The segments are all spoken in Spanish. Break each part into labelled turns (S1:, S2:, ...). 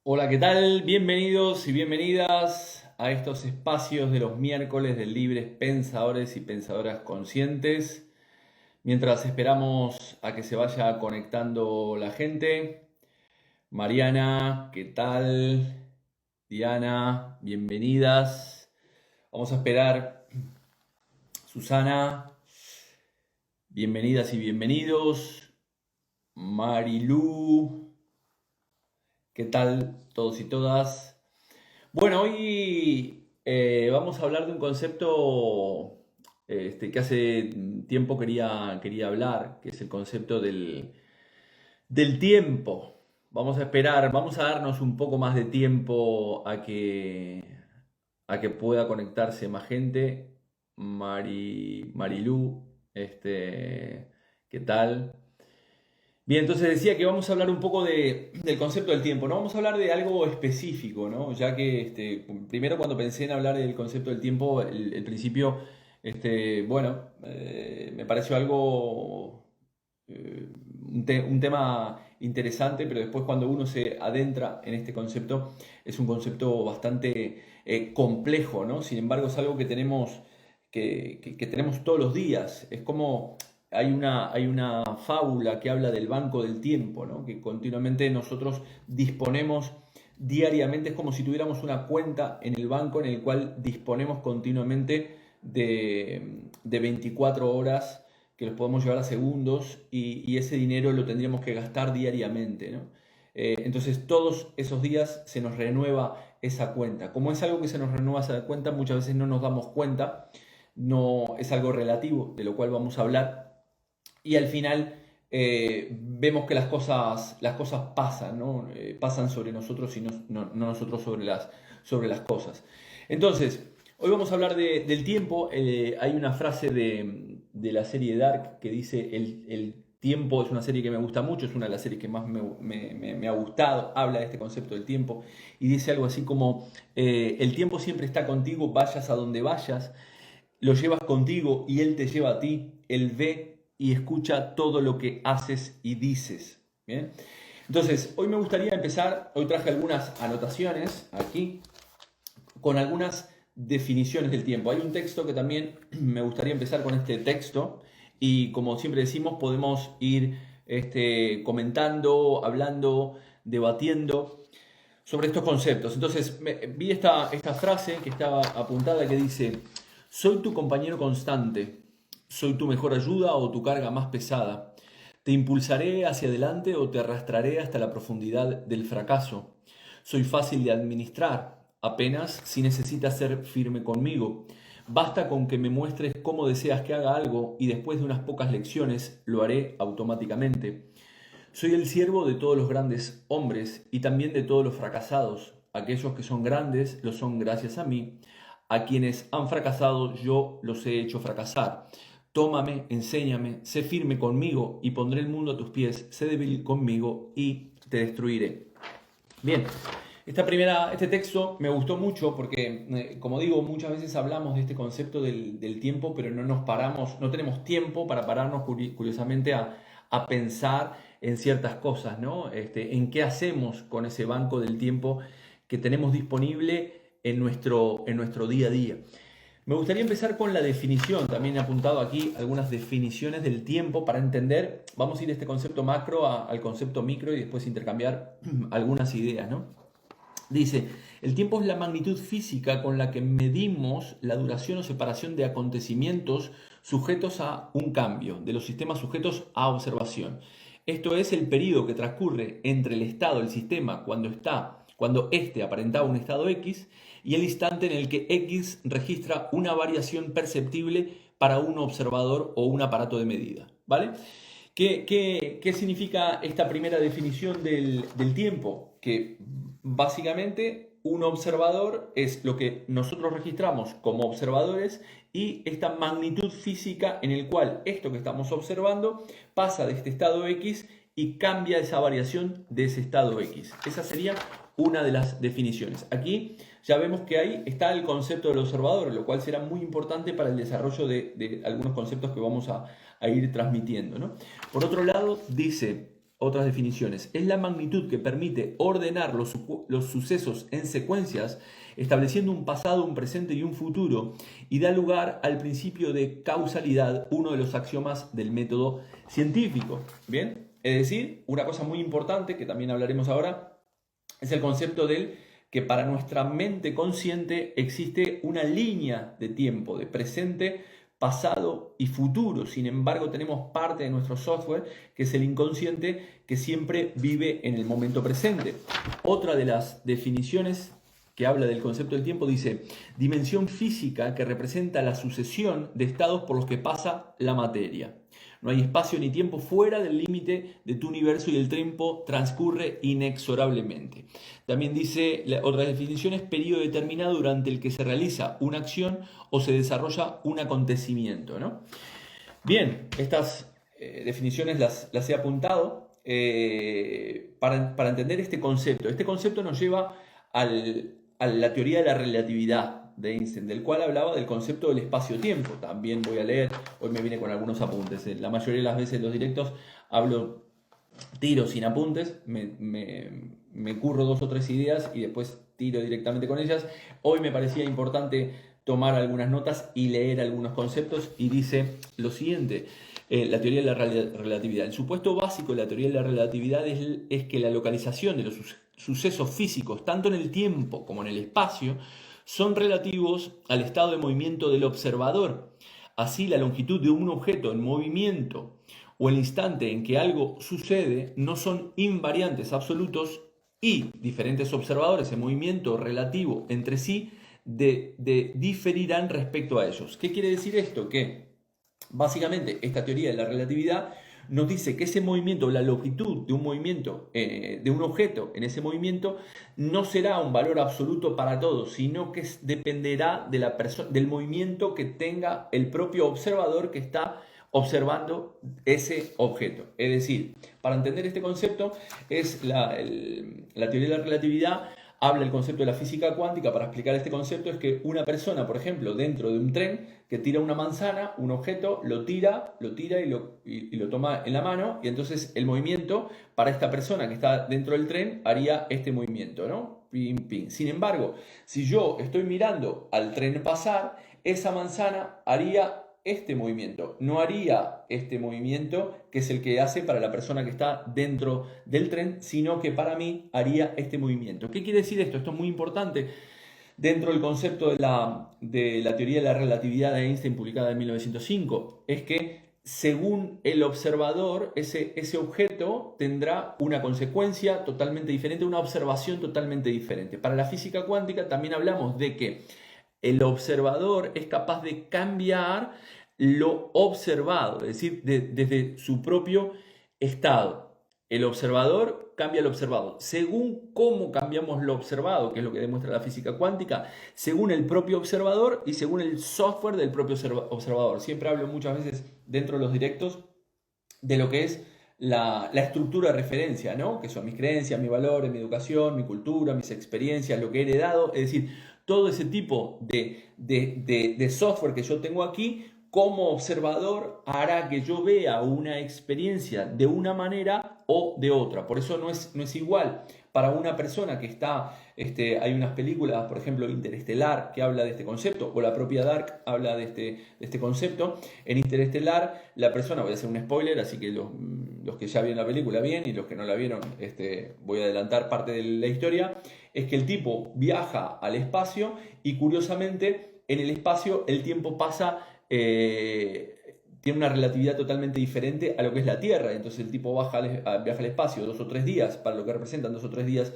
S1: Hola, ¿qué tal? Bienvenidos y bienvenidas a estos espacios de los miércoles de libres pensadores y pensadoras conscientes. Mientras esperamos a que se vaya conectando la gente, Mariana, ¿qué tal? Diana, bienvenidas. Vamos a esperar. Susana, bienvenidas y bienvenidos. Marilú, ¿qué tal todos y todas? Bueno, hoy vamos a hablar de un concepto que hace tiempo quería hablar, que es el concepto del tiempo. Vamos a esperar, vamos a darnos un poco más de tiempo a que pueda conectarse más gente. Marilú, ¿qué tal? Bien, entonces decía que vamos a hablar un poco del concepto del tiempo, no vamos a hablar de algo específico, ¿no? Ya que primero cuando pensé en hablar del concepto del tiempo, el principio, bueno, me pareció algo, un tema interesante, pero después cuando uno se adentra en este concepto, es un concepto bastante complejo, ¿no? Sin embargo, es algo que tenemos, que tenemos todos los días. Es como hay una fábula que habla del banco del tiempo, ¿no? Que continuamente nosotros disponemos diariamente, es como si tuviéramos una cuenta en el banco en el cual disponemos continuamente de 24 horas que los podemos llevar a segundos y ese dinero lo tendríamos que gastar diariamente, ¿no? Entonces todos esos días se nos renueva esa cuenta. Como es algo que se nos renueva esa cuenta, muchas veces no nos damos cuenta, no es algo relativo, de lo cual vamos a hablar, y al final vemos que las cosas pasan, ¿no? Pasan sobre nosotros y no nosotros sobre las cosas. Entonces, hoy vamos a hablar del tiempo. Hay una frase de la serie Dark que dice, el tiempo es una serie que me gusta mucho, es una de las series que más me ha gustado, habla de este concepto del tiempo y dice algo así como, el tiempo siempre está contigo, vayas a donde vayas, lo llevas contigo y Él te lleva a ti. Él ve y escucha todo lo que haces y dices. ¿Bien? Entonces, hoy me gustaría empezar, hoy traje algunas anotaciones aquí, con algunas definiciones del tiempo. Hay un texto que también me gustaría empezar con este texto y como siempre decimos, podemos ir comentando, hablando, debatiendo sobre estos conceptos. Entonces, vi esta frase que estaba apuntada que dice, soy tu compañero constante, soy tu mejor ayuda o tu carga más pesada. Te impulsaré hacia adelante o te arrastraré hasta la profundidad del fracaso. Soy fácil de administrar, apenas si necesitas ser firme conmigo. Basta con que me muestres cómo deseas que haga algo y después de unas pocas lecciones lo haré automáticamente. Soy el siervo de todos los grandes hombres y también de todos los fracasados. Aquellos que son grandes lo son gracias a mí. A quienes han fracasado yo los he hecho fracasar. Tómame, enséñame, sé firme conmigo y pondré el mundo a tus pies. Sé débil conmigo y te destruiré. Bien, este texto me gustó mucho porque, como digo, muchas veces hablamos de este concepto del tiempo, pero no nos paramos, no tenemos tiempo para pararnos curiosamente a pensar en ciertas cosas, ¿no? En qué hacemos con ese banco del tiempo que tenemos disponible en nuestro día a día. Me gustaría empezar con la definición, también he apuntado aquí algunas definiciones del tiempo para entender, vamos a ir de este concepto macro al concepto micro y después intercambiar algunas ideas, ¿no? Dice, el tiempo es la magnitud física con la que medimos la duración o separación de acontecimientos sujetos a un cambio, de los sistemas sujetos a observación. Esto es el periodo que transcurre entre el estado del sistema cuando éste aparentaba un estado X y el instante en el que X registra una variación perceptible para un observador o un aparato de medida. ¿Vale? ¿Qué significa esta primera definición del tiempo? Que básicamente un observador es lo que nosotros registramos como observadores y esta magnitud física en el cual esto que estamos observando pasa de este estado X y cambia esa variación de ese estado X. Esa sería una de las definiciones. Aquí ya vemos que ahí está el concepto del observador, lo cual será muy importante para el desarrollo de algunos conceptos que vamos a ir transmitiendo, ¿no? Por otro lado, dice, otras definiciones. Es la magnitud que permite ordenar los sucesos en secuencias, estableciendo un pasado, un presente y un futuro, y da lugar al principio de causalidad, uno de los axiomas del método científico. ¿Bien? Es decir, una cosa muy importante, que también hablaremos ahora, es el concepto del que para nuestra mente consciente existe una línea de tiempo, de presente, pasado y futuro. Sin embargo, tenemos parte de nuestro software, que es el inconsciente, que siempre vive en el momento presente. Otra de las definiciones que habla del concepto del tiempo dice: dimensión física que representa la sucesión de estados por los que pasa la materia. No hay espacio ni tiempo fuera del límite de tu universo y el tiempo transcurre inexorablemente. También dice otra definición: es periodo determinado durante el que se realiza una acción o se desarrolla un acontecimiento, ¿no? Bien, estas definiciones las he apuntado para entender este concepto. Este concepto nos lleva a la teoría de la relatividad de Einstein, del cual hablaba del concepto del espacio-tiempo. También voy a leer, hoy me vine con algunos apuntes. La mayoría de las veces en los directos hablo tiro sin apuntes, me curro 2 o 3 ideas y después tiro directamente con ellas. Hoy me parecía importante tomar algunas notas y leer algunos conceptos, y dice lo siguiente: la teoría de la relatividad. El supuesto básico de la teoría de la relatividad es que la localización de los sucesos físicos, tanto en el tiempo como en el espacio, son relativos al estado de movimiento del observador. Así, la longitud de un objeto en movimiento o el instante en que algo sucede no son invariantes absolutos, y diferentes observadores en movimiento relativo entre sí diferirán respecto a ellos. ¿Qué quiere decir esto? Que básicamente esta teoría de la relatividad nos dice que ese movimiento, la longitud de un movimiento, de un objeto en ese movimiento, no será un valor absoluto para todos, sino que dependerá de del movimiento que tenga el propio observador que está observando ese objeto. Es decir, para entender este concepto, es la teoría de la relatividad habla el concepto de la física cuántica. Para explicar este concepto, es que una persona, por ejemplo, dentro de un tren, que tira una manzana, un objeto, lo tira y lo toma en la mano, y entonces el movimiento para esta persona que está dentro del tren haría este movimiento, ¿no? Pim, pim. Sin embargo, si yo estoy mirando al tren pasar, esa manzana haría este movimiento, no haría este movimiento que es el que hace para la persona que está dentro del tren, sino que para mí haría este movimiento. ¿Qué quiere decir esto? Esto es muy importante dentro del concepto de la teoría de la relatividad de Einstein, publicada en 1905. Es que según el observador, ese objeto tendrá una consecuencia totalmente diferente, una observación totalmente diferente. Para la física cuántica también hablamos de que el observador es capaz de cambiar lo observado, es decir, desde su propio estado. El observador cambia lo observado. Según cómo cambiamos lo observado, que es lo que demuestra la física cuántica, según el propio observador y según el software del propio observador. Siempre hablo muchas veces dentro de los directos de lo que es la estructura de referencia, ¿no? Que son mis creencias, mis valores, mi educación, mi cultura, mis experiencias, lo que he heredado. Es decir, todo ese tipo de software que yo tengo aquí, como observador, hará que yo vea una experiencia de una manera o de otra. Por eso no es igual para una persona que está, hay unas películas, por ejemplo, Interestelar, que habla de este concepto, o la propia Dark habla de este concepto. En Interestelar, la persona, voy a hacer un spoiler, así que los que ya vieron la película bien, y los que no la vieron, voy a adelantar parte de la historia, es que el tipo viaja al espacio y, curiosamente, en el espacio el tiempo pasa, tiene una relatividad totalmente diferente a lo que es la Tierra. Entonces el tipo viaja al espacio 2 o 3 días, para lo que representan 2 o 3 días,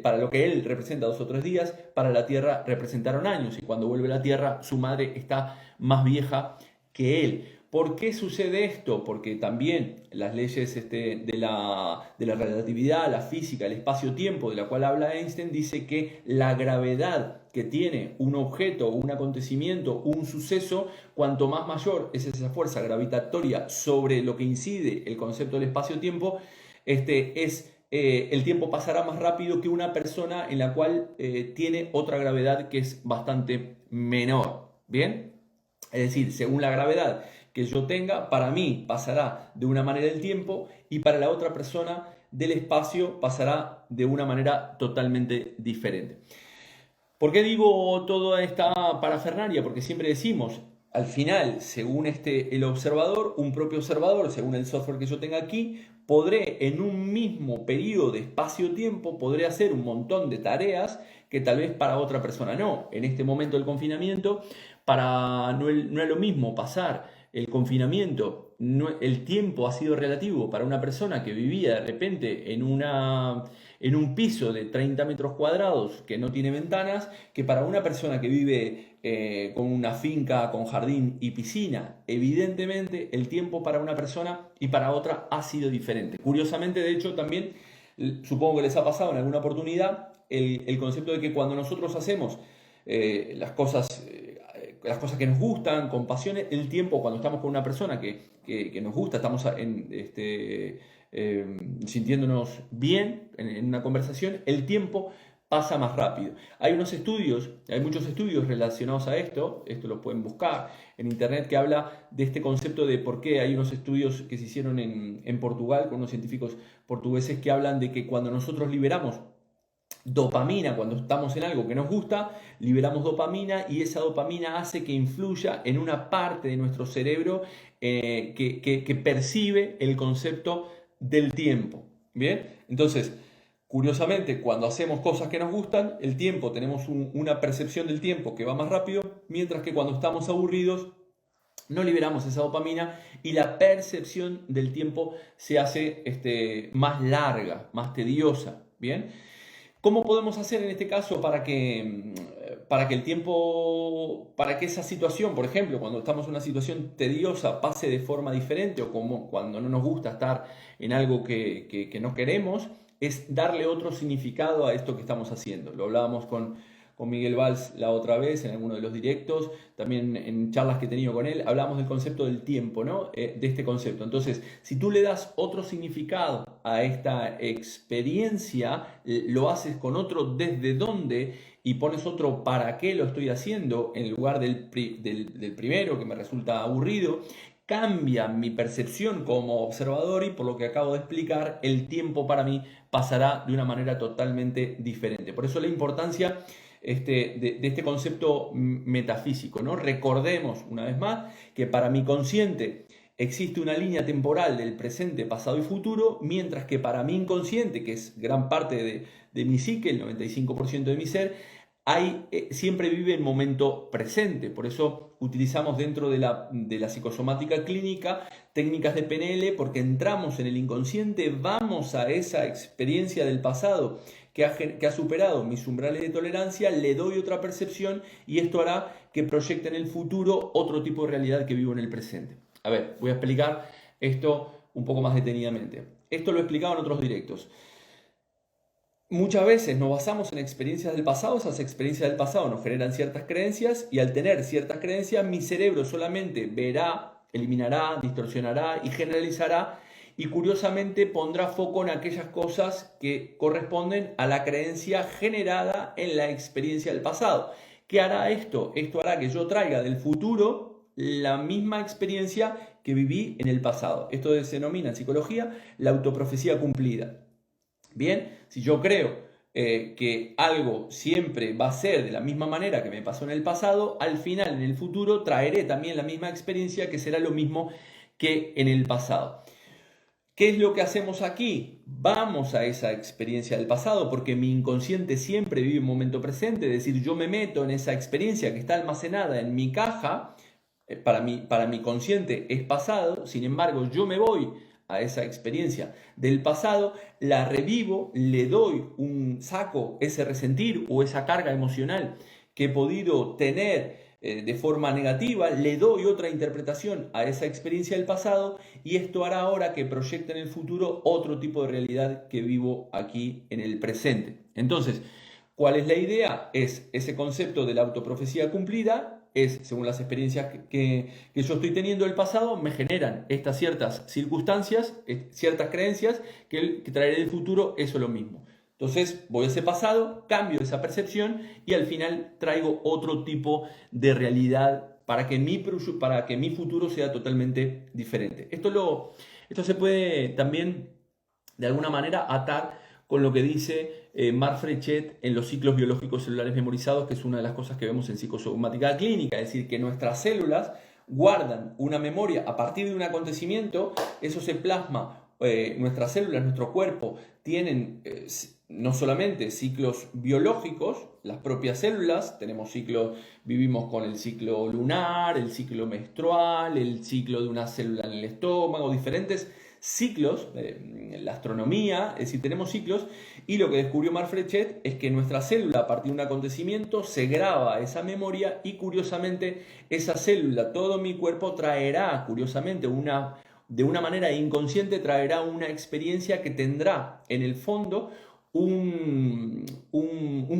S1: para lo que él representa 2 o 3 días, para la Tierra representaron años, y cuando vuelve a la Tierra su madre está más vieja que él. ¿Por qué sucede esto? Porque también las leyes de la relatividad, la física, el espacio-tiempo, de la cual habla Einstein, dice que la gravedad que tiene un objeto, un acontecimiento, un suceso, cuanto más mayor es esa fuerza gravitatoria sobre lo que incide el concepto del espacio-tiempo, el tiempo pasará más rápido que una persona en la cual tiene otra gravedad que es bastante menor. ¿Bien? Es decir, según la gravedad que yo tenga, para mí pasará de una manera el tiempo y para la otra persona del espacio pasará de una manera totalmente diferente. ¿Por qué digo toda esta parafernalia? Porque siempre decimos, al final, según el observador, un propio observador, según el software que yo tenga aquí, podré en un mismo periodo de espacio-tiempo, podré hacer un montón de tareas que tal vez para otra persona no. En este momento del confinamiento, no es lo mismo pasar el confinamiento, el tiempo ha sido relativo para una persona que vivía de repente en un piso de 30 metros cuadrados que no tiene ventanas, que para una persona que vive con una finca con jardín y piscina. Evidentemente el tiempo para una persona y para otra ha sido diferente. Curiosamente, de hecho, también supongo que les ha pasado en alguna oportunidad el concepto de que cuando nosotros hacemos las cosas que nos gustan, con pasiones, el tiempo cuando estamos con una persona que nos gusta, estamos sintiéndonos bien en una conversación, el tiempo pasa más rápido. Hay muchos estudios relacionados a esto lo pueden buscar en internet, que habla de este concepto de por qué. Hay unos estudios que se hicieron en Portugal con unos científicos portugueses que hablan de que cuando nosotros liberamos dopamina, cuando estamos en algo que nos gusta, liberamos dopamina y esa dopamina hace que influya en una parte de nuestro cerebro que percibe el concepto del tiempo. ¿Bien? Entonces, curiosamente, cuando hacemos cosas que nos gustan, el tiempo, tenemos una percepción del tiempo que va más rápido, mientras que cuando estamos aburridos, no liberamos esa dopamina y la percepción del tiempo se hace más larga, más tediosa. ¿Bien? ¿Cómo podemos hacer en este caso para que esa situación, por ejemplo, cuando estamos en una situación tediosa, pase de forma diferente, o como cuando no nos gusta estar en algo que no queremos? Es darle otro significado a esto que estamos haciendo. Lo hablábamos con Miguel Valls la otra vez en alguno de los directos, también en charlas que he tenido con él, hablamos del concepto del tiempo, ¿no? De este concepto. Entonces, si tú le das otro significado a esta experiencia, lo haces con otro desde dónde y pones otro para qué lo estoy haciendo en lugar del primero que me resulta aburrido, cambia mi percepción como observador y por lo que acabo de explicar, el tiempo para mí pasará de una manera totalmente diferente. Por eso la importancia de este concepto metafísico, ¿no? Recordemos una vez más que para mi consciente existe una línea temporal del presente, pasado y futuro, mientras que para mi inconsciente, que es gran parte de mi psique, el 95% de mi ser, siempre vive el momento presente. Por eso utilizamos dentro de la psicosomática clínica técnicas de PNL, porque entramos en el inconsciente, vamos a esa experiencia del pasado que ha superado mis umbrales de tolerancia, le doy otra percepción y esto hará que proyecte en el futuro otro tipo de realidad que vivo en el presente. A ver, voy a explicar esto un poco más detenidamente. Esto lo he explicado en otros directos. Muchas veces nos basamos en experiencias del pasado, esas experiencias del pasado nos generan ciertas creencias y al tener ciertas creencias mi cerebro solamente verá, eliminará, distorsionará y generalizará y curiosamente pondrá foco en aquellas cosas que corresponden a la creencia generada en la experiencia del pasado. ¿Qué hará esto? Esto hará que yo traiga del futuro la misma experiencia que viví en el pasado. Esto se denomina en psicología la autoprofecía cumplida. Bien, si yo creo que algo siempre va a ser de la misma manera que me pasó en el pasado, al final, en el futuro, traeré también la misma experiencia que será lo mismo que en el pasado. ¿Qué es lo que hacemos aquí? Vamos a esa experiencia del pasado porque mi inconsciente siempre vive un momento presente, es decir, yo me meto en esa experiencia que está almacenada en mi caja, para mi consciente es pasado, sin embargo yo me voy a esa experiencia del pasado, la revivo, le doy saco ese resentir o esa carga emocional que he podido tener de forma negativa, le doy otra interpretación a esa experiencia del pasado y esto hará ahora que proyecte en el futuro otro tipo de realidad que vivo aquí en el presente. Entonces, ¿cuál es la idea? Es ese concepto de la autoprofecía cumplida. Es, según las experiencias que yo estoy teniendo del pasado, me generan estas ciertas circunstancias, ciertas creencias que traeré del futuro, eso es lo mismo. Entonces voy a ese pasado, cambio esa percepción y al final traigo otro tipo de realidad para que mi futuro sea totalmente diferente. Esto se puede también de alguna manera atar con lo que dice Mark Frechet en los ciclos biológicos celulares memorizados, que es una de las cosas que vemos en psicosomática clínica, es decir, que nuestras células guardan una memoria a partir de un acontecimiento, eso se plasma, nuestras células, nuestro cuerpo, tienen no solamente ciclos biológicos, las propias células, tenemos ciclos, vivimos con el ciclo lunar, el ciclo menstrual, el ciclo de una célula en el estómago, diferentes ciclos, la astronomía, es decir, tenemos ciclos, y lo que descubrió Mark Frechet es que nuestra célula, a partir de un acontecimiento, se graba esa memoria y curiosamente esa célula, todo mi cuerpo traerá, curiosamente, de una manera inconsciente, traerá una experiencia que tendrá en el fondo un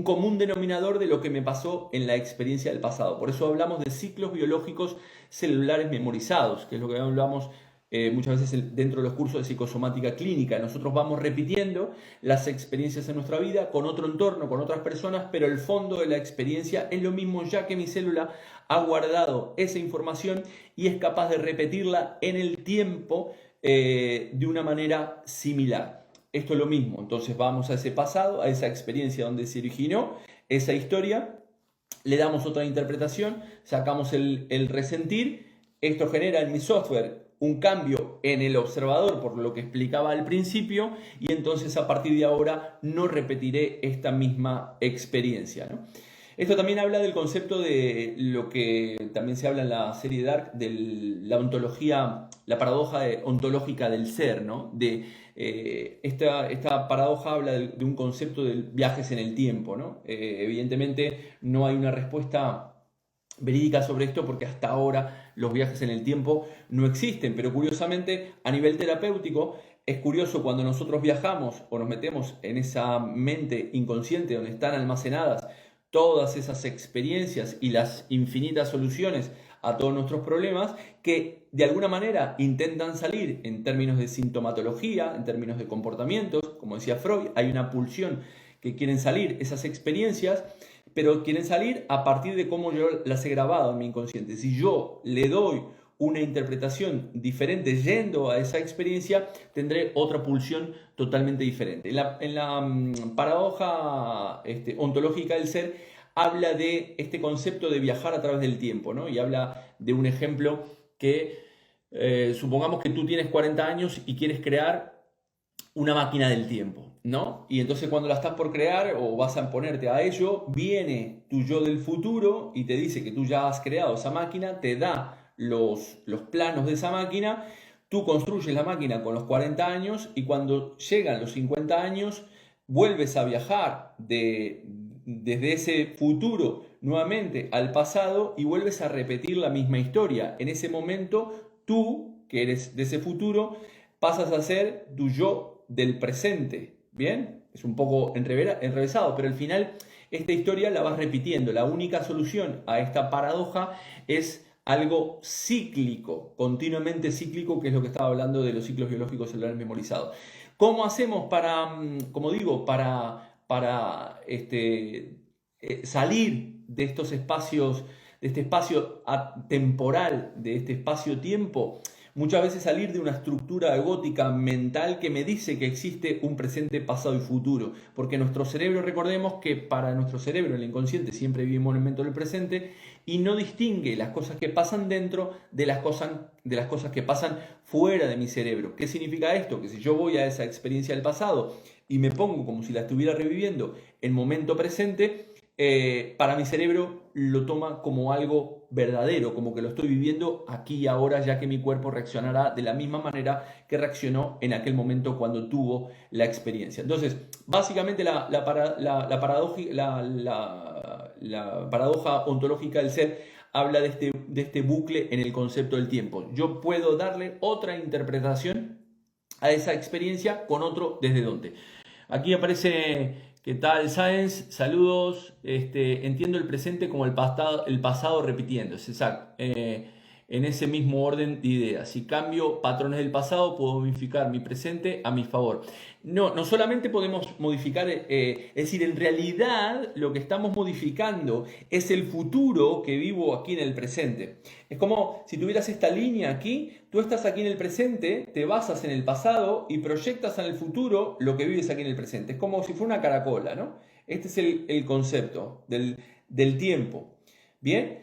S1: común denominador de lo que me pasó en la experiencia del pasado. Por eso hablamos de ciclos biológicos celulares memorizados, que es lo que hablamos muchas veces dentro de los cursos de psicosomática clínica. Nosotros vamos repitiendo las experiencias en nuestra vida con otro entorno, con otras personas, pero el fondo de la experiencia es lo mismo, ya que mi célula ha guardado esa información y es capaz de repetirla en el tiempo de una manera similar. Esto es lo mismo, entonces vamos a ese pasado, a esa experiencia donde se originó esa historia, le damos otra interpretación, sacamos el resentir, esto genera en mi software un cambio en el observador, por lo que explicaba al principio, y entonces a partir de ahora no repetiré esta misma experiencia, ¿no? Esto también habla del concepto de lo que también se habla en la serie Dark, de la ontología, la paradoja ontológica del ser, ¿no? Esta paradoja habla de un concepto de viajes en el tiempo, ¿no? Evidentemente no hay una respuesta verídica sobre esto porque hasta ahora los viajes en el tiempo no existen, pero curiosamente a nivel terapéutico es curioso cuando nosotros viajamos o nos metemos en esa mente inconsciente donde están almacenadas todas esas experiencias y las infinitas soluciones a todos nuestros problemas, que de alguna manera intentan salir en términos de sintomatología, en términos de comportamientos, como decía Freud, hay una pulsión que quieren salir esas experiencias, pero quieren salir a partir de cómo yo las he grabado en mi inconsciente. Si yo le doy una interpretación diferente yendo a esa experiencia, tendré otra pulsión totalmente diferente. En la paradoja ontológica del ser habla de este concepto de viajar a través del tiempo, ¿no? Y habla de un ejemplo que supongamos que tú tienes 40 años y quieres crear una máquina del tiempo, ¿no? Y entonces cuando la estás por crear o vas a ponerte a ello, viene tu yo del futuro y te dice que tú ya has creado esa máquina, te da los planos de esa máquina, tú construyes la máquina con los 40 años y cuando llegan los 50 años vuelves a viajar desde ese futuro nuevamente al pasado y vuelves a repetir la misma historia. En ese momento tú, que eres de ese futuro, pasas a ser tu yo del presente. ¿Bien? Es un poco enrevesado, pero al final esta historia la vas repitiendo. La única solución a esta paradoja es algo cíclico, continuamente cíclico, que es lo que estaba hablando de los ciclos biológicos celulares memorizados. ¿Cómo hacemos para, como digo, para salir de estos espacios, de este espacio temporal, de este espacio-tiempo? Muchas veces salir de una estructura egótica mental que me dice que existe un presente, pasado y futuro. Porque nuestro cerebro, recordemos que para nuestro cerebro, el inconsciente, siempre vivimos en el momento del presente y no distingue las cosas que pasan dentro de las cosas que pasan fuera de mi cerebro. ¿Qué significa esto? Que si yo voy a esa experiencia del pasado y me pongo como si la estuviera reviviendo en momento presente, para mi cerebro lo toma como algo verdadero, como que lo estoy viviendo aquí y ahora, ya que mi cuerpo reaccionará de la misma manera que reaccionó en aquel momento cuando tuvo la experiencia. Entonces, básicamente la paradoja ontológica del ser habla de este bucle en el concepto del tiempo. Yo puedo darle otra interpretación a esa experiencia con otro desde dónde. Aquí aparece... ¿Qué tal, Science? Saludos. Entiendo el presente como el pasado repitiéndose. Exacto. en ese mismo orden de ideas. Si cambio patrones del pasado, puedo modificar mi presente a mi favor. No solamente podemos modificar, es decir, en realidad lo que estamos modificando es el futuro que vivo aquí en el presente. Es como si tuvieras esta línea aquí, tú estás aquí en el presente, te basas en el pasado y proyectas en el futuro lo que vives aquí en el presente. Es como si fuera una caracola, ¿no? Este es el concepto del tiempo. Bien,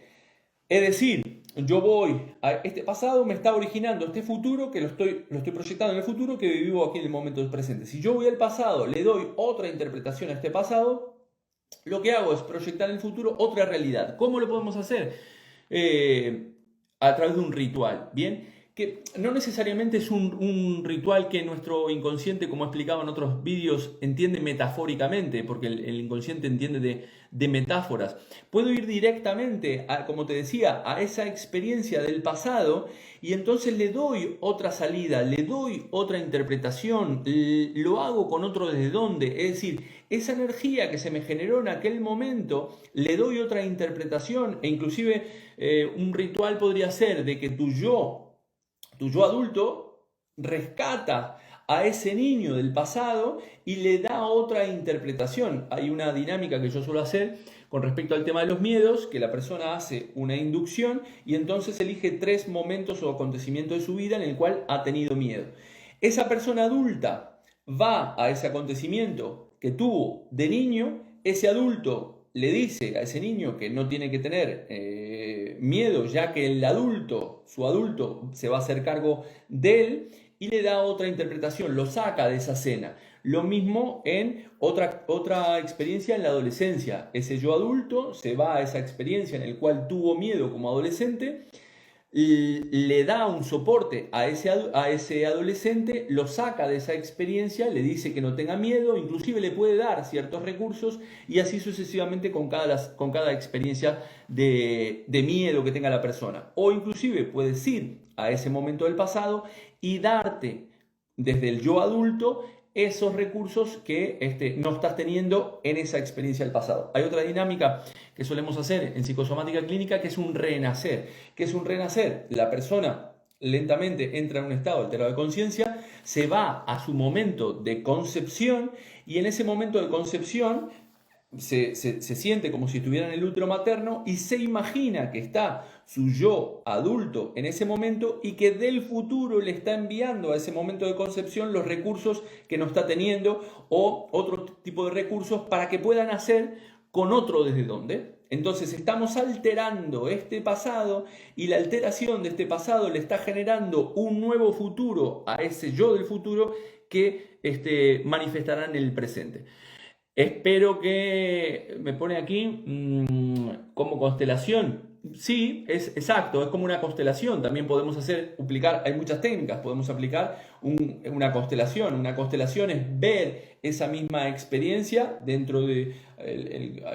S1: es decir, yo voy a este pasado, me está originando este futuro que lo estoy proyectando en el futuro que vivo aquí en el momento del presente. Si yo voy al pasado, le doy otra interpretación a este pasado, lo que hago es proyectar en el futuro otra realidad. ¿Cómo lo podemos hacer? A través de un ritual, ¿bien? Que no necesariamente es un ritual que nuestro inconsciente, como explicaba en otros vídeos, entiende metafóricamente, porque el inconsciente entiende de metáforas. Puedo ir directamente, como te decía, a esa experiencia del pasado y entonces le doy otra salida, le doy otra interpretación, lo hago con otro desde dónde. Es decir, esa energía que se me generó en aquel momento, le doy otra interpretación e inclusive un ritual podría ser de que tu yo adulto rescata a ese niño del pasado y le da otra interpretación. Hay una dinámica que yo suelo hacer con respecto al tema de los miedos, que la persona hace una inducción y entonces elige 3 momentos o acontecimientos de su vida en el cual ha tenido miedo. Esa persona adulta va a ese acontecimiento que tuvo de niño, ese adulto le dice a ese niño que no tiene que tener miedo, ya que su adulto, se va a hacer cargo de él y le da otra interpretación, lo saca de esa escena. Lo mismo en otra experiencia en la adolescencia. Ese yo adulto se va a esa experiencia en la cual tuvo miedo como adolescente, le da un soporte a ese adolescente, lo saca de esa experiencia, le dice que no tenga miedo, inclusive le puede dar ciertos recursos y así sucesivamente con cada experiencia de miedo que tenga la persona. O inclusive puedes ir a ese momento del pasado y darte desde el yo adulto esos recursos que no estás teniendo en esa experiencia del pasado. Hay otra dinámica que solemos hacer en psicosomática clínica que es un renacer. ¿Qué es un renacer? La persona lentamente entra en un estado alterado de conciencia, se va a su momento de concepción y en ese momento de concepción se siente como si estuviera en el útero materno y se imagina que está su yo adulto en ese momento y que del futuro le está enviando a ese momento de concepción los recursos que no está teniendo o otro tipo de recursos para que puedan hacer con otro desde donde. Entonces estamos alterando este pasado y la alteración de este pasado le está generando un nuevo futuro a ese yo del futuro que manifestará en el presente. Espero que me pone aquí como constelación. Sí, es exacto, es como una constelación. También podemos aplicar, hay muchas técnicas, podemos aplicar una constelación. Una constelación es ver esa misma experiencia dentro de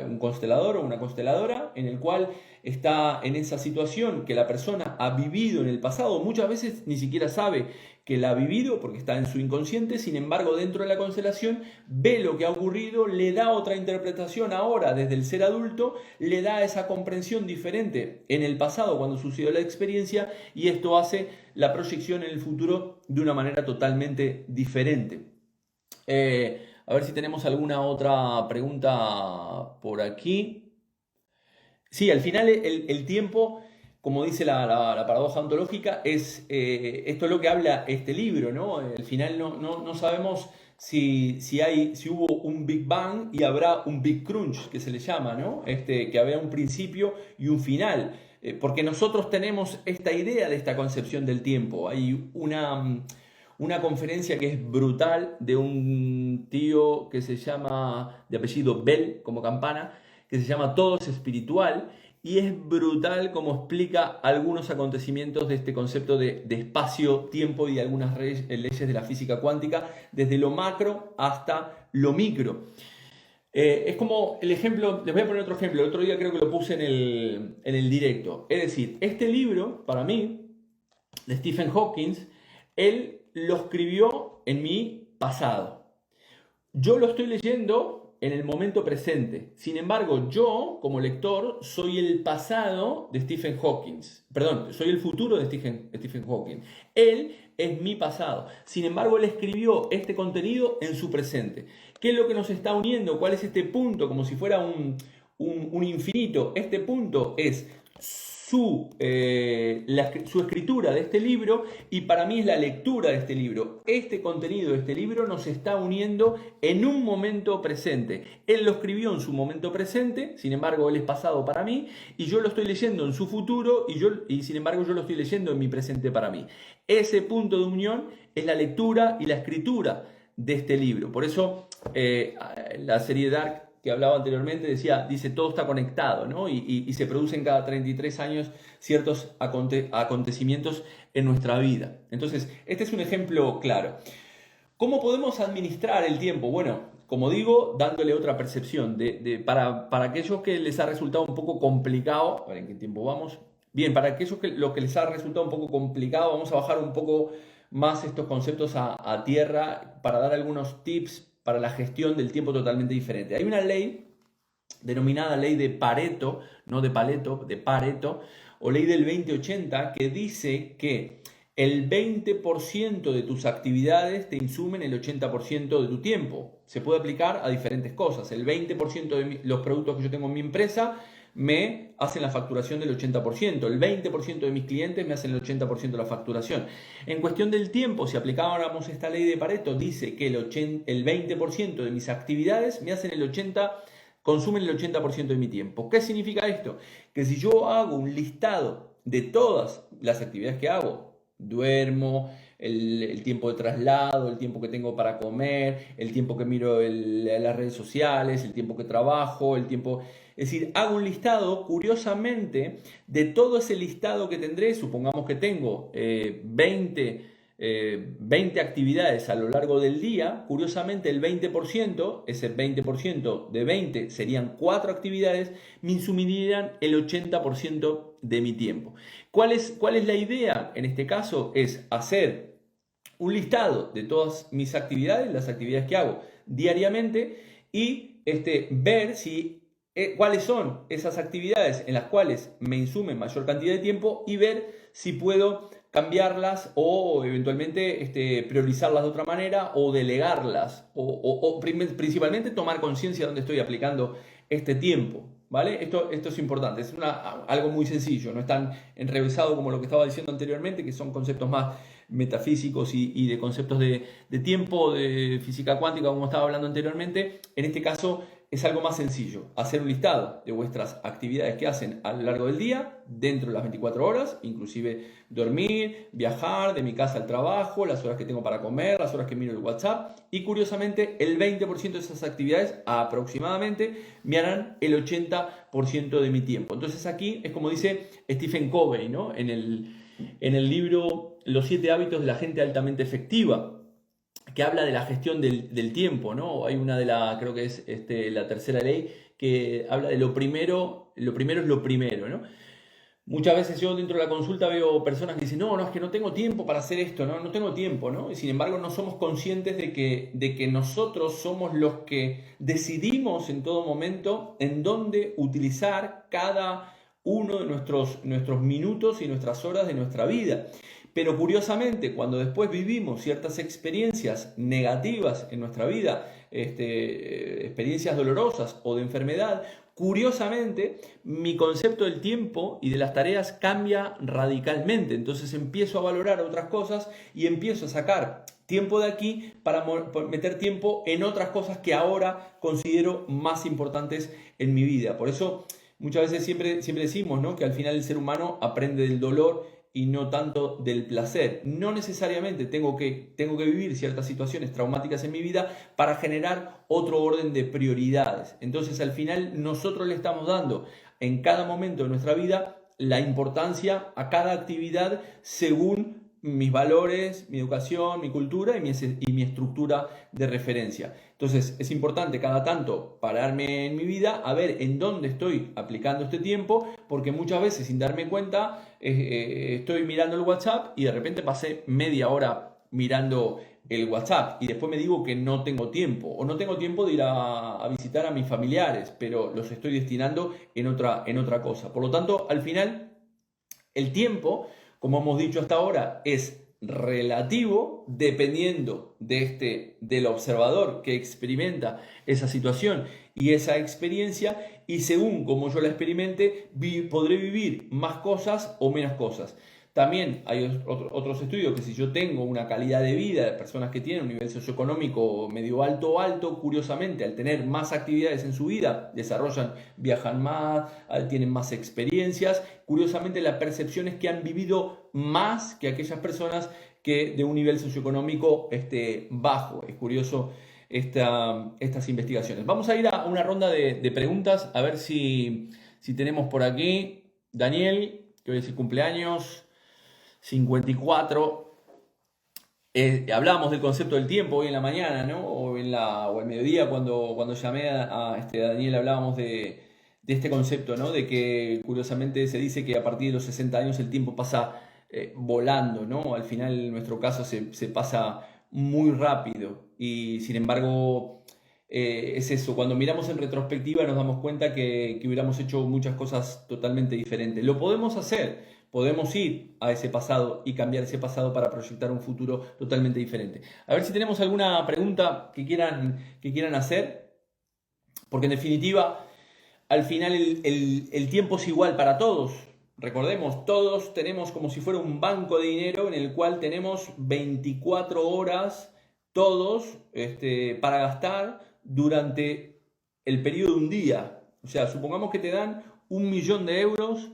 S1: un constelador o una consteladora en el cual está en esa situación que la persona ha vivido en el pasado. Muchas veces ni siquiera sabe que la ha vivido porque está en su inconsciente, sin embargo dentro de la constelación ve lo que ha ocurrido, le da otra interpretación ahora desde el ser adulto, le da esa comprensión diferente en el pasado cuando sucedió la experiencia y esto hace la proyección en el futuro de una manera totalmente diferente. A ver si tenemos alguna otra pregunta por aquí. Sí, al final el tiempo, como dice la paradoja ontológica, esto es lo que habla este libro, ¿no? Al final no sabemos si hubo un Big Bang y habrá un Big Crunch, que se le llama, ¿no? Que habrá un principio y un final. Porque nosotros tenemos esta idea de esta concepción del tiempo. Hay una conferencia que es brutal de un tío que se llama, de apellido Bell, como campana, que se llama Todo es espiritual, y es brutal como explica algunos acontecimientos de este concepto de espacio-tiempo y algunas leyes de la física cuántica, desde lo macro hasta lo micro. Es como el ejemplo, les voy a poner otro ejemplo, el otro día creo que lo puse en el directo. Es decir, este libro, para mí, de Stephen Hawking, él lo escribió en mi pasado. Yo lo estoy leyendo en el momento presente. Sin embargo, yo, como lector, soy el pasado de Stephen Hawking. Perdón, soy el futuro de Stephen Hawking. Él es mi pasado. Sin embargo, él escribió este contenido en su presente. ¿Qué es lo que nos está uniendo? ¿Cuál es este punto? Como si fuera un infinito. Este punto es su escritura de este libro, y para mí es la lectura de este libro. Este contenido de este libro nos está uniendo en un momento presente. Él lo escribió en su momento presente, sin embargo él es pasado para mí, y yo lo estoy leyendo en su futuro, y sin embargo yo lo estoy leyendo en mi presente para mí. Ese punto de unión es la lectura y la escritura de este libro. Por eso la serie Dark que hablaba anteriormente dice todo está conectado, ¿no? Y se producen cada 33 años ciertos acontecimientos en nuestra vida. Entonces, este es un ejemplo claro. ¿Cómo podemos administrar el tiempo? Bueno, como digo, dándole otra percepción. Para aquellos que les ha resultado un poco complicado, a ver en qué tiempo vamos. Bien, para aquellos que les ha resultado un poco complicado, vamos a bajar un poco más estos conceptos a tierra para dar algunos tips para la gestión del tiempo totalmente diferente. Hay una ley denominada ley de Pareto, no de Pareto, de Pareto, o ley del 20-80, que dice que el 20% de tus actividades te insumen el 80% de tu tiempo. Se puede aplicar a diferentes cosas. El 20% de los productos que yo tengo en mi empresa me hacen la facturación del 80%, el 20% de mis clientes me hacen el 80% de la facturación. En cuestión del tiempo, si aplicáramos esta ley de Pareto, dice que el 20% de mis actividades me hacen consumen el 80% de mi tiempo. ¿Qué significa esto? Que si yo hago un listado de todas las actividades que hago, duermo, el tiempo de traslado, el tiempo que tengo para comer, el tiempo que miro las redes sociales, el tiempo que trabajo, el tiempo... Es decir, hago un listado, curiosamente, de todo ese listado que tendré. Supongamos que tengo 20 actividades a lo largo del día. Curiosamente, el 20%, ese 20% de 20 serían 4 actividades, me insumirían el 80% de mi tiempo. ¿Cuál es la idea? En este caso es hacer un listado de todas mis actividades, las actividades que hago diariamente, y ver cuáles son esas actividades en las cuales me insumen mayor cantidad de tiempo, y ver si puedo cambiarlas o eventualmente priorizarlas de otra manera, o delegarlas, o principalmente tomar conciencia de dónde estoy aplicando este tiempo, ¿vale? Esto es importante, es algo muy sencillo, no es tan enrevesado como lo que estaba diciendo anteriormente, que son conceptos más metafísicos y de conceptos de tiempo, de física cuántica, como estaba hablando anteriormente. En este caso es algo más sencillo, hacer un listado de vuestras actividades que hacen a lo largo del día, dentro de las 24 horas, inclusive dormir, viajar, de mi casa al trabajo, las horas que tengo para comer, las horas que miro el WhatsApp, y curiosamente el 20% de esas actividades aproximadamente me harán el 80% de mi tiempo. Entonces aquí es como dice Stephen Covey, ¿no? En el libro Los 7 hábitos de la gente altamente efectiva, que habla de la gestión del tiempo, ¿no? Hay creo que es la tercera ley, que habla de lo primero es lo primero, ¿no? Muchas veces yo dentro de la consulta veo personas que dicen, no, es que no tengo tiempo para hacer esto, no tengo tiempo, ¿no? Y sin embargo no somos conscientes de que nosotros somos los que decidimos en todo momento en dónde utilizar cada uno de nuestros minutos y nuestras horas de nuestra vida. Pero curiosamente, cuando después vivimos ciertas experiencias negativas en nuestra vida, experiencias dolorosas o de enfermedad, curiosamente mi concepto del tiempo y de las tareas cambia radicalmente. Entonces empiezo a valorar otras cosas y empiezo a sacar tiempo de aquí para meter tiempo en otras cosas que ahora considero más importantes en mi vida. Por eso muchas veces siempre decimos, ¿no?, que al final el ser humano aprende del dolor y no tanto del placer. No necesariamente tengo que vivir ciertas situaciones traumáticas en mi vida para generar otro orden de prioridades. Entonces, al final, nosotros le estamos dando en cada momento de nuestra vida la importancia a cada actividad según mis valores, mi educación, mi cultura y mi estructura de referencia. Entonces es importante cada tanto pararme en mi vida a ver en dónde estoy aplicando este tiempo, porque muchas veces sin darme cuenta estoy mirando el WhatsApp y de repente pasé media hora mirando el WhatsApp y después me digo que no tengo tiempo o no tengo tiempo de ir a visitar a mis familiares, pero los estoy destinando en otra cosa. Por lo tanto, al final, el tiempo, como hemos dicho hasta ahora, es relativo dependiendo del observador que experimenta esa situación y esa experiencia, y según como yo la experimente, podré vivir más cosas o menos cosas. También hay otros estudios que si yo tengo una calidad de vida de personas que tienen un nivel socioeconómico medio alto o alto, curiosamente, al tener más actividades en su vida, viajan más, tienen más experiencias, curiosamente la percepción es que han vivido más que aquellas personas que de un nivel socioeconómico bajo. Es curioso estas investigaciones. Vamos a ir a una ronda de preguntas, a ver si tenemos por aquí Daniel, que hoy es el cumpleaños. 54. Hablábamos del concepto del tiempo hoy en la mañana, ¿no? O al mediodía cuando llamé a Daniel, hablábamos de este concepto, ¿no? De que curiosamente se dice que a partir de los 60 años el tiempo pasa volando, ¿no? Al final en nuestro caso se pasa muy rápido y sin embargo es eso, cuando miramos en retrospectiva nos damos cuenta que hubiéramos hecho muchas cosas totalmente diferentes. Lo podemos hacer. Podemos ir a ese pasado y cambiar ese pasado para proyectar un futuro totalmente diferente. A ver si tenemos alguna pregunta que quieran hacer, porque en definitiva, al final el tiempo es igual para todos. Recordemos, todos tenemos como si fuera un banco de dinero en el cual tenemos 24 horas todos para gastar durante el periodo de un día. O sea, supongamos que te dan 1.000.000 de euros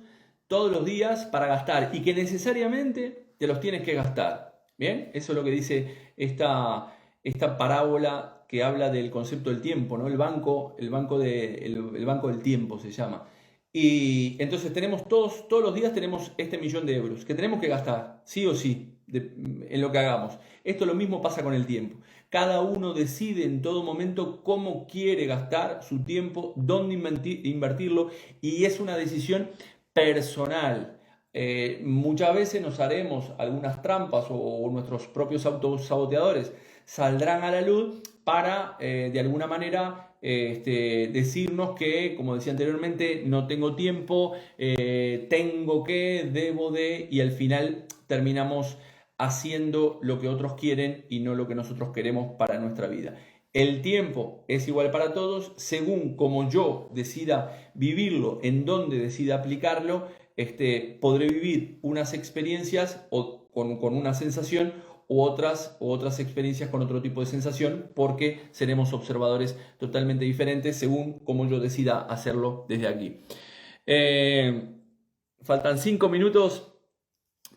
S1: todos los días para gastar y que necesariamente te los tienes que gastar. ¿Bien? Eso es lo que dice esta parábola que habla del concepto del tiempo, ¿no? El banco del tiempo se llama. Y entonces tenemos todos los días tenemos 1.000.000 de euros que tenemos que gastar, sí o sí, en lo que hagamos. Esto lo mismo pasa con el tiempo. Cada uno decide en todo momento cómo quiere gastar su tiempo, dónde invertirlo, y es una decisión personal. Muchas veces nos haremos algunas trampas o nuestros propios autosaboteadores saldrán a la luz para de alguna manera decirnos que, como decía anteriormente, no tengo tiempo, tengo que, debo de, y al final terminamos haciendo lo que otros quieren y no lo que nosotros queremos para nuestra vida. El tiempo es igual para todos, según como yo decida vivirlo, en donde decida aplicarlo, podré vivir unas experiencias con una sensación u otras experiencias con otro tipo de sensación, porque seremos observadores totalmente diferentes según como yo decida hacerlo desde aquí. Faltan 5 minutos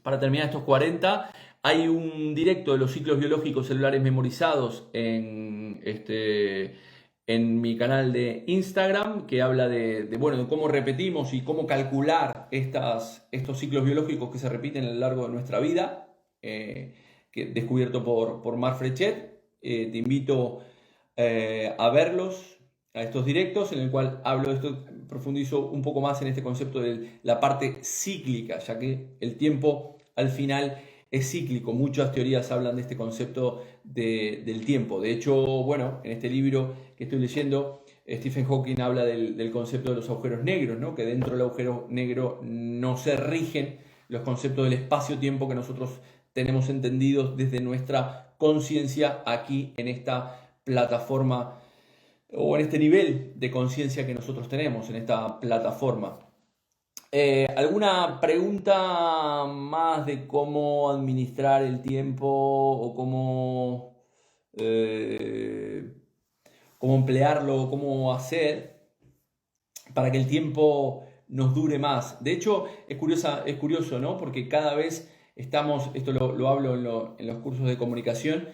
S1: para terminar estos 40. Hay un directo de los ciclos biológicos celulares memorizados en mi canal de Instagram que habla de cómo repetimos y cómo calcular estos ciclos biológicos que se repiten a lo largo de nuestra vida, descubierto por Marc Frechet. Te invito a verlos, a estos directos en el cual hablo de esto, profundizo un poco más en este concepto de la parte cíclica, ya que el tiempo al final es cíclico. Muchas teorías hablan de este concepto del tiempo. De hecho, en este libro que estoy leyendo, Stephen Hawking habla del concepto de los agujeros negros, ¿no? Que dentro del agujero negro no se rigen los conceptos del espacio-tiempo que nosotros tenemos entendidos desde nuestra conciencia aquí en esta plataforma o en este nivel de conciencia que nosotros tenemos en esta plataforma. ¿Alguna pregunta más de cómo administrar el tiempo o cómo emplearlo, cómo hacer para que el tiempo nos dure más? De hecho, es curioso, ¿no? Porque cada vez estamos, esto lo hablo en los cursos de comunicación,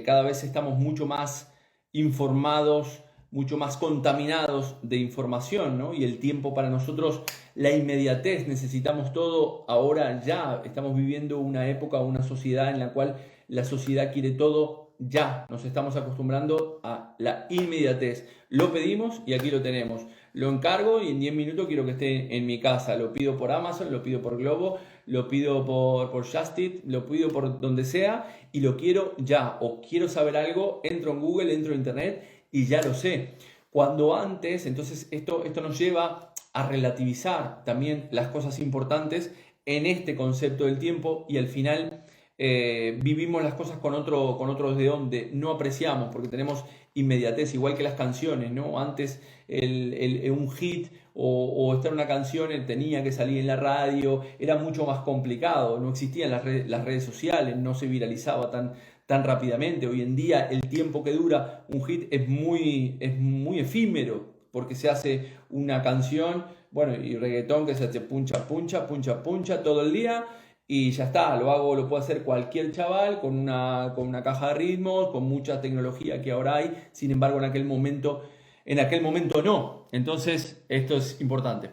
S1: cada vez estamos mucho más informados, mucho más contaminados de información, ¿no? Y el tiempo para nosotros, la inmediatez, necesitamos todo ahora ya. Estamos viviendo una época, una sociedad en la cual la sociedad quiere todo ya. Nos estamos acostumbrando a la inmediatez. Lo pedimos y aquí lo tenemos. Lo encargo y en 10 minutos quiero que esté en mi casa. Lo pido por Amazon, lo pido por Globo, lo pido por Just Eat, lo pido por donde sea y lo quiero ya. O quiero saber algo, entro en Google, entro en Internet y ya lo sé. Cuando antes, entonces esto nos lleva a relativizar también las cosas importantes en este concepto del tiempo y al final vivimos las cosas con otros de donde no apreciamos porque tenemos inmediatez, igual que las canciones, ¿no? Antes un hit o estar una canción tenía que salir en la radio, era mucho más complicado, no existían las redes sociales, no se viralizaba tan rápidamente. Hoy en día el tiempo que dura un hit es muy efímero, porque se hace una canción, bueno, y reggaetón que se hace puncha, puncha, puncha, puncha todo el día y ya está, lo puede hacer cualquier chaval con una caja de ritmos, con mucha tecnología que ahora hay, sin embargo en aquel momento no. Entonces, esto es importante.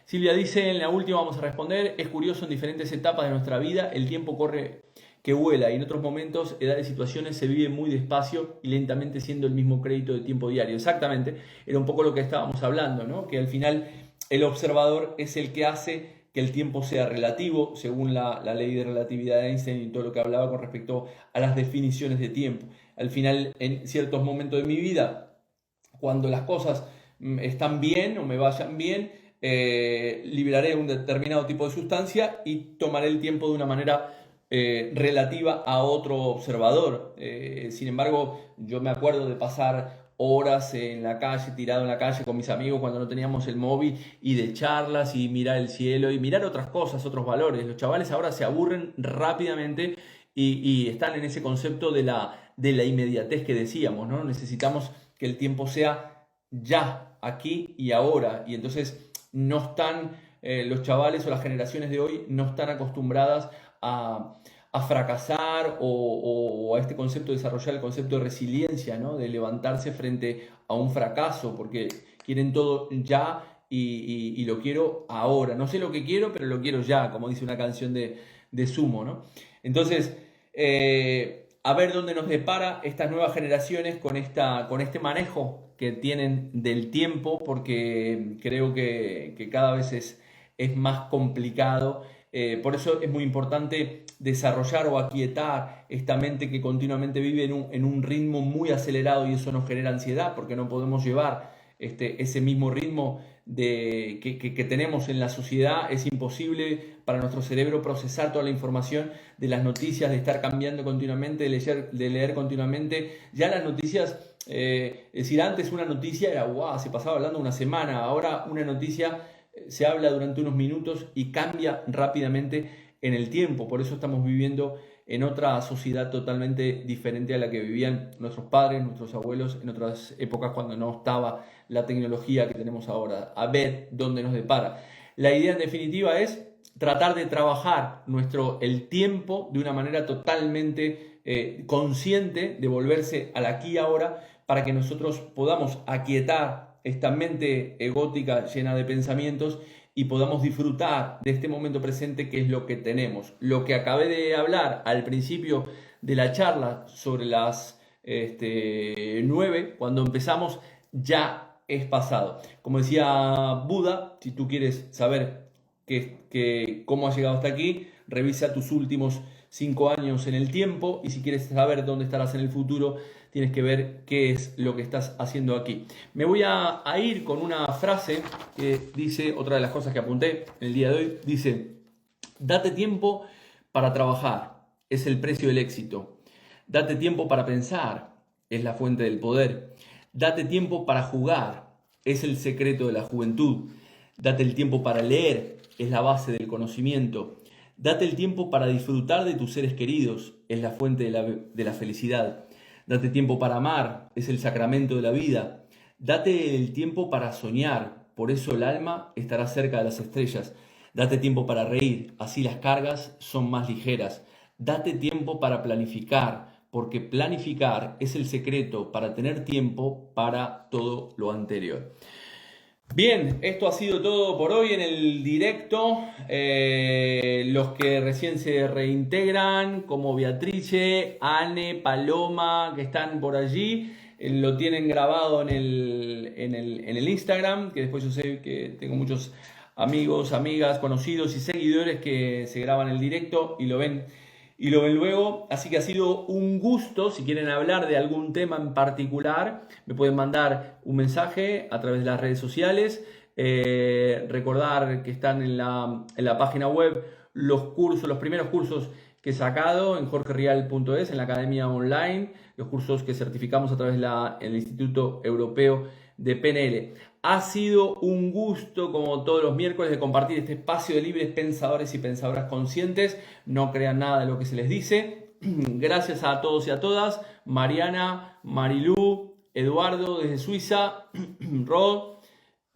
S1: Silvia dice, en la última vamos a responder, es curioso, en diferentes etapas de nuestra vida el tiempo corre que vuela y en otros momentos, edades y situaciones se vive muy despacio y lentamente siendo el mismo crédito de tiempo diario. Exactamente, era un poco lo que estábamos hablando, ¿no? Que al final el observador es el que hace que el tiempo sea relativo, según la ley de relatividad de Einstein y todo lo que hablaba con respecto a las definiciones de tiempo. Al final, en ciertos momentos de mi vida, cuando las cosas están bien o me vayan bien, liberaré un determinado tipo de sustancia y tomaré el tiempo de una manera relativa a otro observador. Sin embargo, yo me acuerdo de pasar horas en la calle, tirado en la calle con mis amigos cuando no teníamos el móvil y de charlas y mirar el cielo y mirar otras cosas, otros valores. Los chavales ahora se aburren rápidamente y están en ese concepto de la inmediatez que decíamos, ¿no? Necesitamos que el tiempo sea ya, aquí y ahora. Y entonces no están, los chavales o las generaciones de hoy no están acostumbradas a fracasar o a este concepto, de desarrollar el concepto de resiliencia, ¿no? De levantarse frente a un fracaso, porque quieren todo ya y lo quiero ahora. No sé lo que quiero, pero lo quiero ya, como dice una canción de Sumo, ¿no? Entonces, a ver dónde nos depara estas nuevas generaciones con este manejo que tienen del tiempo, porque creo que cada vez es más complicado. Por eso es muy importante desarrollar o aquietar esta mente que continuamente vive en un ritmo muy acelerado y eso nos genera ansiedad porque no podemos llevar ese mismo ritmo que tenemos en la sociedad. Es imposible para nuestro cerebro procesar toda la información de las noticias, de estar cambiando continuamente, de leer continuamente. Ya las noticias, es decir, antes una noticia era wow, se pasaba hablando una semana, ahora una noticia se habla durante unos minutos y cambia rápidamente en el tiempo. Por eso estamos viviendo en otra sociedad totalmente diferente a la que vivían nuestros padres, nuestros abuelos en otras épocas cuando no estaba la tecnología que tenemos ahora. A ver dónde nos depara. La idea en definitiva es tratar de trabajar el tiempo de una manera totalmente consciente, de volverse al aquí y ahora para que nosotros podamos aquietar esta mente egótica llena de pensamientos y podamos disfrutar de este momento presente que es lo que tenemos. Lo que acabé de hablar al principio de la charla sobre las 9, cuando empezamos, ya es pasado. Como decía Buda, si tú quieres saber cómo has llegado hasta aquí, revisa tus últimos 5 años en el tiempo y si quieres saber dónde estarás en el futuro, tienes que ver qué es lo que estás haciendo aquí. Me voy a ir con una frase que dice, otra de las cosas que apunté el día de hoy, dice: date tiempo para trabajar, es el precio del éxito. Date tiempo para pensar, es la fuente del poder. Date tiempo para jugar, es el secreto de la juventud. Date el tiempo para leer, es la base del conocimiento. Date el tiempo para disfrutar de tus seres queridos, es la fuente de la felicidad. Date tiempo para amar, es el sacramento de la vida. Date el tiempo para soñar, por eso el alma estará cerca de las estrellas. Date tiempo para reír, así las cargas son más ligeras. Date tiempo para planificar, porque planificar es el secreto para tener tiempo para todo lo anterior. Bien, esto ha sido todo por hoy en el directo. Los que recién se reintegran, como Beatrice, Anne, Paloma, que están por allí, lo tienen grabado en el Instagram, que después yo sé que tengo muchos amigos, amigas, conocidos y seguidores que se graban el directo y lo ven luego. Así que ha sido un gusto. Si quieren hablar de algún tema en particular, me pueden mandar un mensaje a través de las redes sociales. Recordar que están en la página web los primeros cursos que he sacado en jorgerial.es, en la academia online, los cursos que certificamos a través del Instituto Europeo de PNL. Ha sido un gusto, como todos los miércoles, de compartir este espacio de libres pensadores y pensadoras conscientes. No crean nada de lo que se les dice. Gracias a todos y a todas. Mariana, Marilú, Eduardo desde Suiza, Rod,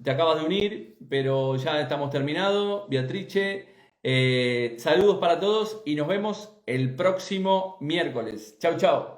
S1: te acabas de unir, pero ya estamos terminados. Beatrice, saludos para todos y nos vemos el próximo miércoles. Chau, chau.